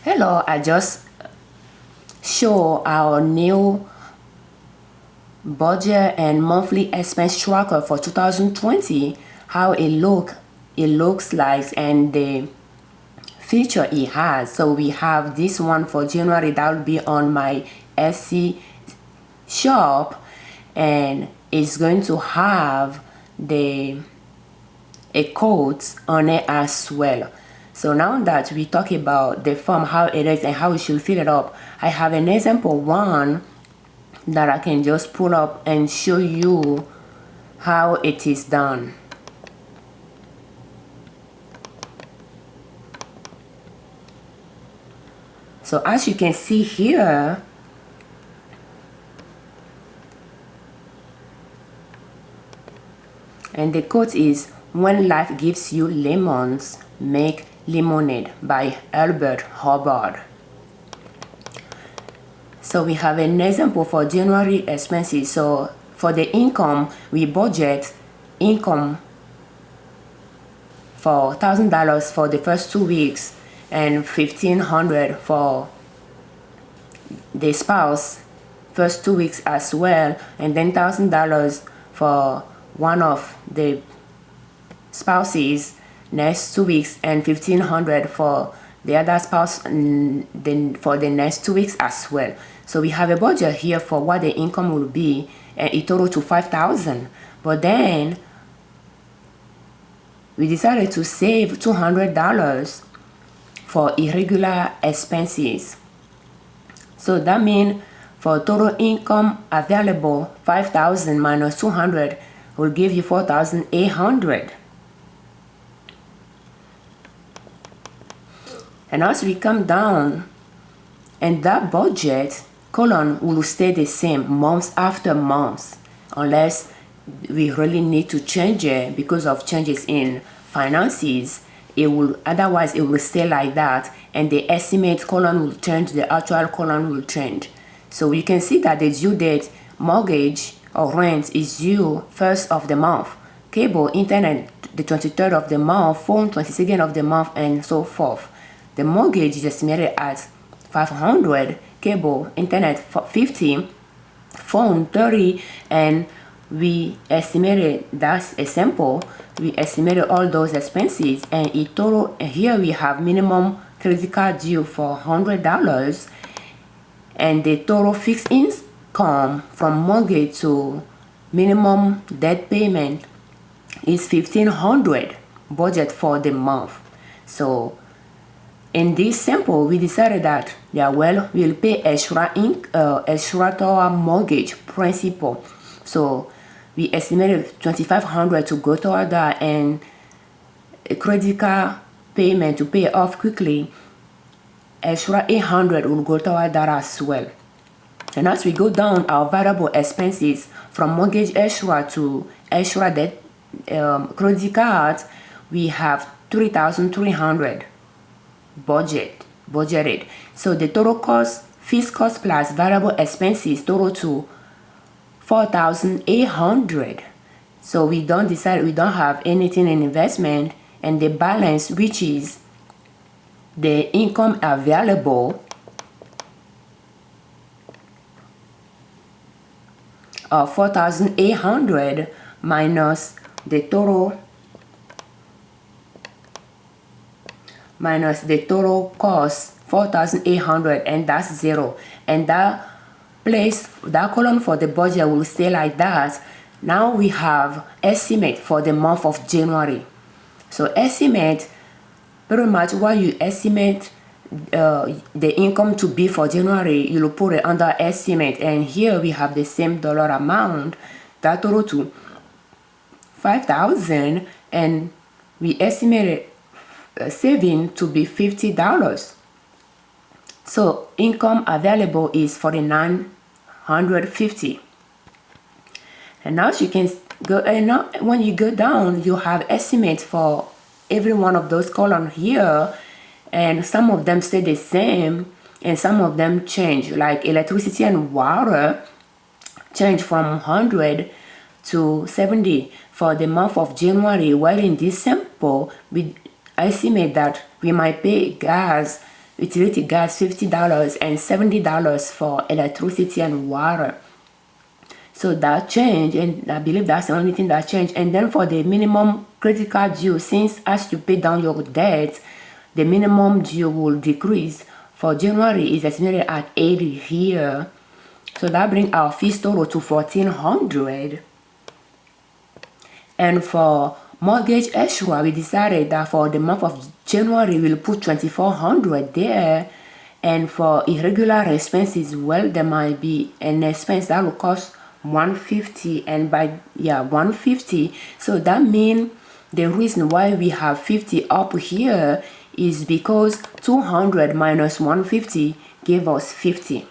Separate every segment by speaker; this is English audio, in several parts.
Speaker 1: Hello, I just show our new budget and monthly expense tracker for 2020, how it looks like, and the feature it has. So we have this one for January that will be on my Etsy shop, and it's going to have a code on it as well. So now that we talk about the form, how it is and how we should fill it up, I have an example one that I can just pull up and show you how it is done. So as you can see here, and the quote is, "When life gives you lemons, make lemonade," by Albert Hubbard. So we have an example for January expenses. So for the income, we budget income for $1,000 for the first 2 weeks and $1,500 for the spouse first 2 weeks as well, and then $1,000 for one of the spouses next 2 weeks and $1,500 for the other spouse then for the next 2 weeks as well. So we have a budget here for what the income will be, and it totaled to $5,000. But then we decided to save $200 for irregular expenses. So that means for total income available, $5,000 minus $200 will give you $4,800. And as we come down, and that budget column will stay the same months after months, unless we really need to change it because of changes in finances. Otherwise it will stay like that, and the estimate column will change, the actual column will change. So you can see that the due date mortgage or rent is due 1st of the month, cable, internet the 23rd of the month, phone 22nd of the month, and so forth. The mortgage is estimated at $500, cable, internet 50, phone 30, and we estimated, that's a sample, we estimated all those expenses, and it total, and here we have minimum credit card due for $100, and the total fixed income from mortgage to minimum debt payment is $1,500 budget for the month. So in this sample, we decided that, we'll pay extra to our mortgage principal. So we estimated $2,500 to go toward that, and a credit card payment to pay off quickly, extra $800 will go toward that as well. And as we go down our variable expenses from mortgage extra to extra debt credit cards, we have $3,300 budgeted. So the total cost, fixed cost plus variable expenses, total to $4,800. So we don't have anything in investment, and the balance, which is the income available of $4,800 minus the total cost, $4,800, and that's zero. And that column for the budget will stay like that. Now we have estimate for the month of January. So estimate, pretty much what you estimate the income to be for January, you'll put it under estimate, and here we have the same dollar amount that total to $5,000, and we estimated saving to be $50. So income available is $4,950. And now you can go, and now when you go down, you have estimates for every one of those columns here, and some of them stay the same and some of them change, like electricity and water change from 100 to 70 for the month of January, while in this sample we estimate that we might pay gas utility gas $50 and $70 for electricity and water. So that changed, and I believe that's the only thing that changed. And then for the minimum credit card due, since as you pay down your debt, the minimum due will decrease. For January is estimated at 80 here. So that brings our fees total to $1,400. And for mortgage extra, we decided that for the month of January, we'll put $2,400 there. And for irregular expenses, well, there might be an expense that will cost $150, and by $150. So that means the reason why we have 50 up here is because 200 minus 150 gave us 50.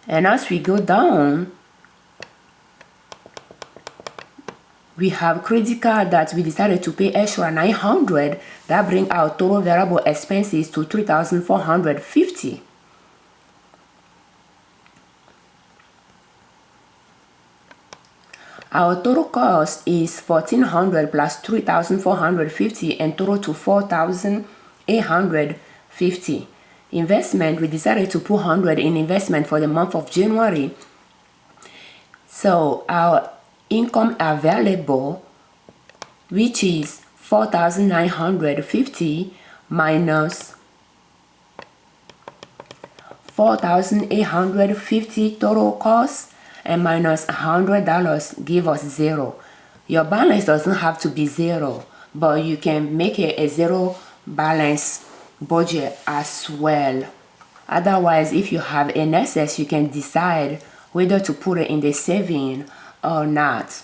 Speaker 1: And as we go down, we have credit card that we decided to pay extra $900. That brings our total variable expenses to $3,450. Our total cost is $1,400 plus $3,450 and total to $4,850. Investment, we decided to put $100 in investment for the month of January. So our income available, which is $4,950 minus $4,850 total cost, and minus $100 give us $0. Your balance doesn't have to be $0, but you can make it a $0 balance budget as well. Otherwise, if you have an excess, you can decide whether to put it in the saving or not.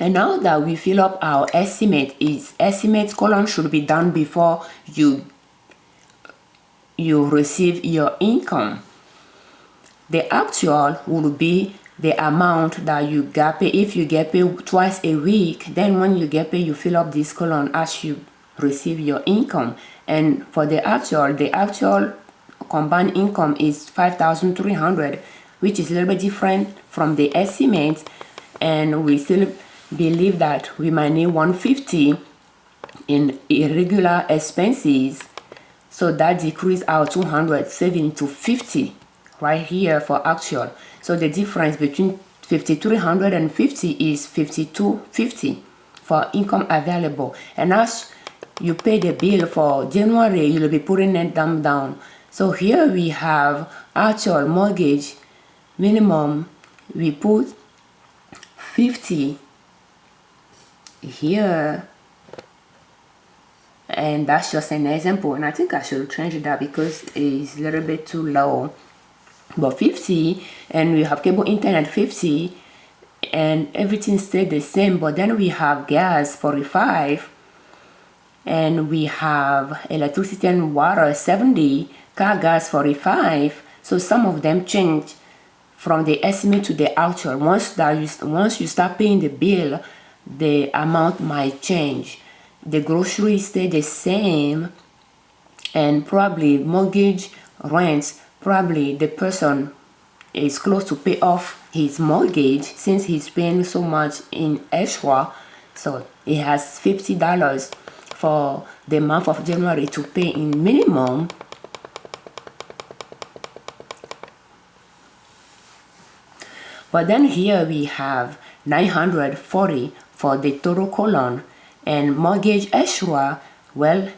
Speaker 1: And now that we fill up our estimate, estimate column should be done before you receive your income. The actual will be the amount that you get paid. If you get paid twice a week, then when you get paid, you fill up this column as you receive your income. And for the actual combined income is $5,300, which is a little bit different from the estimate. And we still believe that we might need $150 in irregular expenses. So that decreased our $200 saving to $50 right here for actual. So the difference between $5,300 and $50 is $5,250 for income available. And as you pay the bill for January, you'll be putting it down. So here we have actual mortgage minimum. We put 50 here. And that's just an example. And I think I should change that because it's a little bit too low. But 50, and we have cable internet 50, and everything stayed the same. But then we have gas 45, and we have electricity and water 70, car gas 45. So some of them change from the estimate to the actual. Once you start paying the bill, the amount might change. The groceries stay the same, and probably mortgage, rents, probably the person is close to pay off his mortgage since he's paying so much in extra. So he has $50 for the month of January to pay in minimum. But then here we have $940 for the total column, and mortgage extra, well,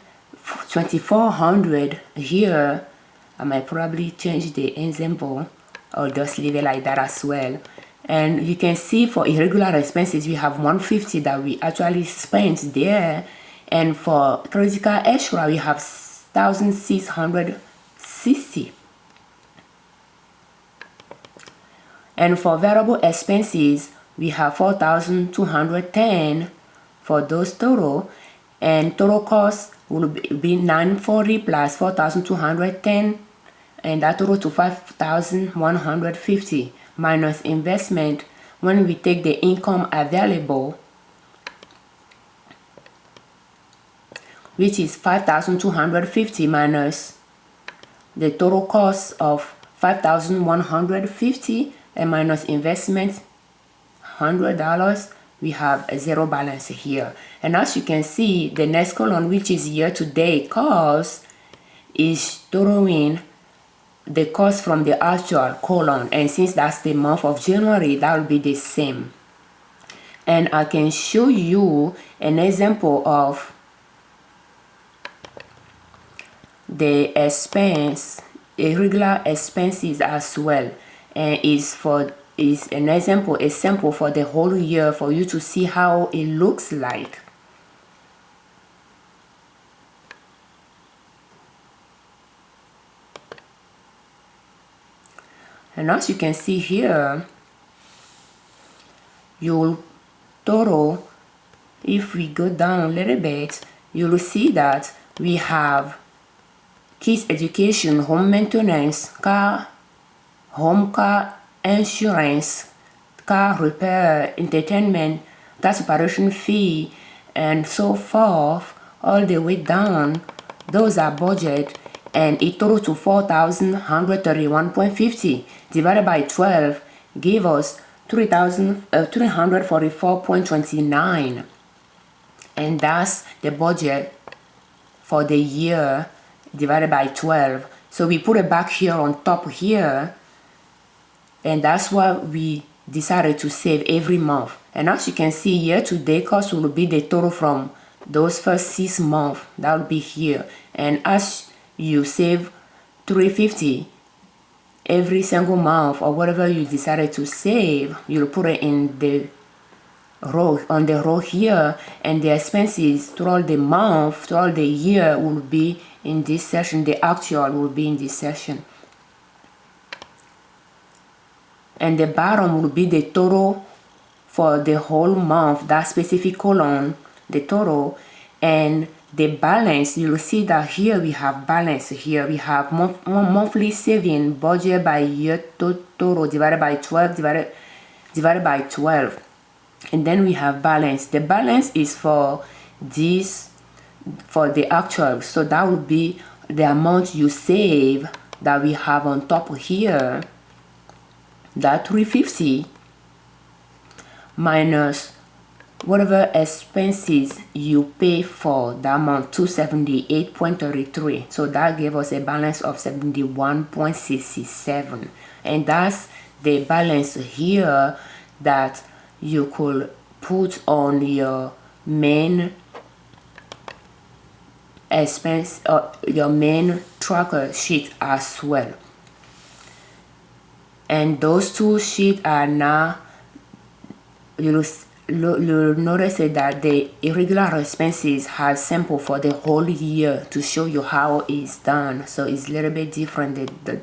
Speaker 1: $2,400 here. I might probably change the example or just leave it like that as well. And you can see for irregular expenses, we have $150 that we actually spent there. And for credit card extra, we have $1,660. And for variable expenses, we have $4,210 for those total. And total cost will be $940 plus $4,210, and that total to $5,150 minus investment. When we take the income available, which is $5,250 minus the total cost of $5,150 and minus investment $100, we have a $0 balance here. And as you can see, the next column, which is year-to-date cost, is throwing the cost from the actual colon, and since that's the month of January, that will be the same. And I can show you an example of the expense, irregular expenses as well, and is an example, a sample for the whole year for you to see how it looks like. And as you can see here, you'll total, if we go down a little bit, you'll see that we have kids education, home maintenance, home car insurance, car repair, entertainment, tax preparation fee, and so forth, all the way down. Those are budget, and it total to 4,131.50 divided by 12 give us 3,344.29, and that's the budget for the year divided by 12. So we put it back here on top here, and that's what we decided to save every month. And as you can see, year-to-date cost will be the total from those first 6 months. That will be here. And as you save $350 every single month, or whatever you decided to save, you'll put it in the row, on the row here, and the expenses throughout the month, throughout the year will be in this section. The actual will be in this section, and the bottom will be the total for the whole month, that specific column, the total, and the balance. You'll see that here we have balance. Here we have monthly saving budget by year total divided by 12 divided by 12, and then we have balance. The balance is for this, for the actual, so that would be the amount you save that we have on top here, that 350 minus whatever expenses you pay for, the amount 278.33. So that gave us a balance of 71.67, and that's the balance here that you could put on your main expense or your main tracker sheet as well. And those two sheets are now, you'll notice that the irregular expenses has sample for the whole year to show you how it's done. So it's a little bit different. The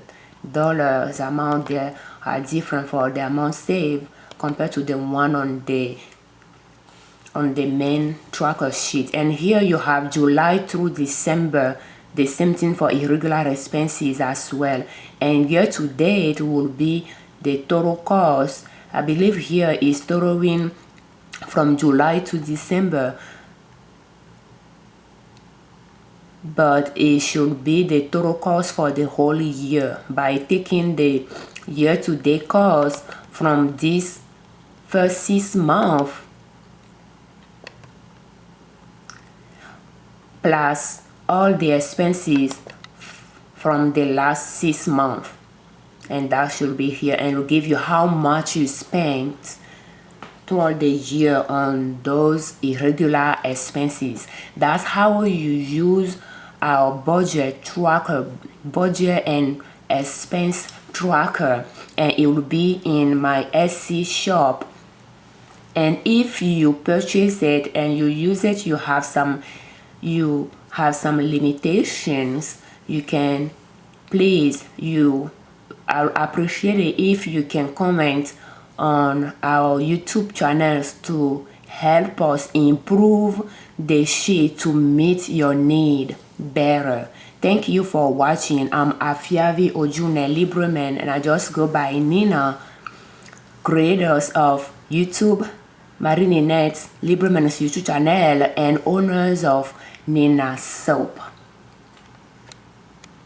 Speaker 1: dollars amount there are different for the amount saved compared to the one on the main tracker sheet. And here you have July through December, the same thing for irregular expenses as well. And year to date will be the total cost. I believe here is totaling from July to December, but it should be the total cost for the whole year by taking the year-to-date cost from this first 6 months plus all the expenses from the last 6 months, and that should be here, and will give you how much you spent throughout the year on those irregular expenses. That's how you use our budget tracker, budget and expense tracker, and it will be in my Etsy shop. And if you purchase it and you use it, you have some limitations. You can I'll appreciate it if you can comment on our YouTube channels to help us improve the sheet to meet your need better. Thank you for watching. I'm Afiavi Ojune Liberman, and I just go by Nina, creators of YouTube, marie-ninette, Liberman's YouTube channel, and owners of Nina Soap.